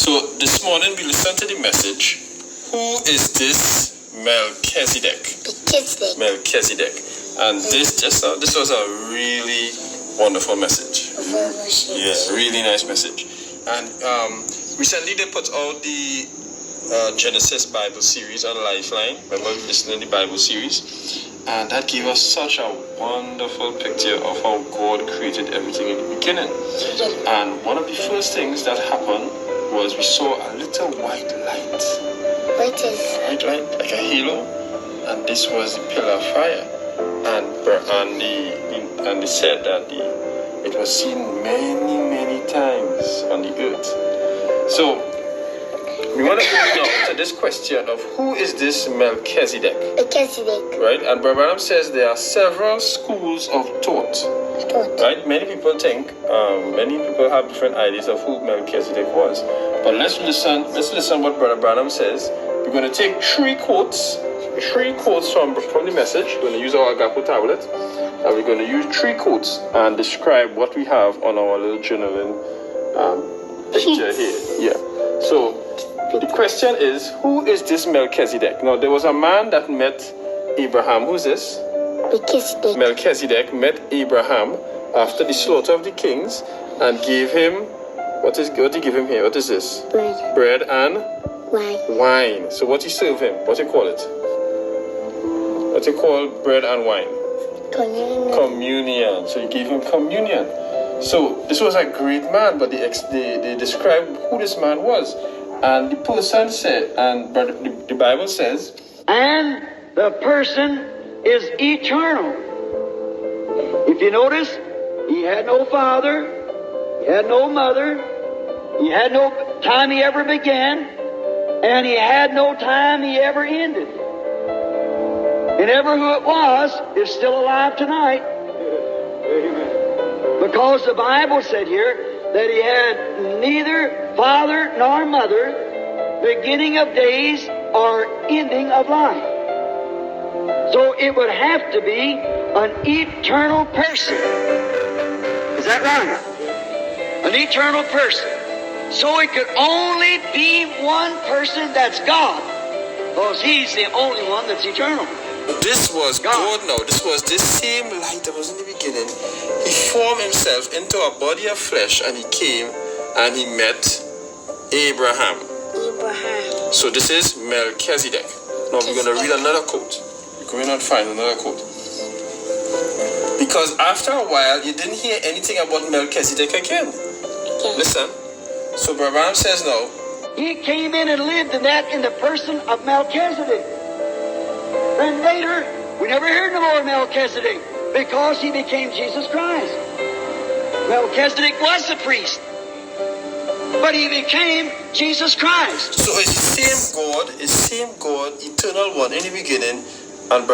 So this morning we listened to the message, who is this Melchizedek? Melchizedek. And this was a really wonderful message. Yes, really nice message. And recently they put out the Genesis Bible series on Lifeline. Remember we listened to the Bible series? And that gave us such a wonderful picture of how God created everything in the beginning. And one of the first things that happened was we saw a little white light. White light, like a halo. And this was the pillar of fire. And they said that it was seen many, many times on the earth. So we want to go now to this question of who is this Melchizedek? Right? And Brother Branham says there are several schools of thought. Right? Many people think, many people have different ideas of who Melchizedek was. But let's listen what Brother Branham says. We're going to take three quotes from the message. We're going to use our Agapo tablet. And we're going to use three quotes and describe what we have on our little journaling picture here. Yeah. So the question is, who is this Melchizedek? Now, there was a man that met Abraham. Who's this? Melchizedek met Abraham after the slaughter of the kings and gave him, what did he give him here? What is this? Bread and wine. So what he served him? What do you call it? What do you call bread and wine? Communion. So he gave him communion. So this was a great man, but they described who this man was. And the person said, and the Bible says, and the person is eternal. If you notice, he had no father, he had no mother, he had no time he ever began, and he had no time he ever ended. And ever who it was is still alive tonight. Amen. Because the Bible said here that he had neither father nor mother, beginning of days or ending of life. So it would have to be an eternal person. Is that right? An eternal person. So it could only be one person that's God, because he's the only one that's eternal. This was God now. This was this same light that was in the beginning. He formed himself into a body of flesh and he came and he met Abraham. So this is Melchizedek. Now we're going to read another quote. We're going to find another quote. Because after a while, you didn't hear anything about Melchizedek again. Listen. So Abraham says now, he came in and lived in the person of Melchizedek. Then later, we never heard no more of Melchizedek because he became Jesus Christ. Melchizedek was the priest, but he became Jesus Christ. So it's the same God, eternal one in the beginning, and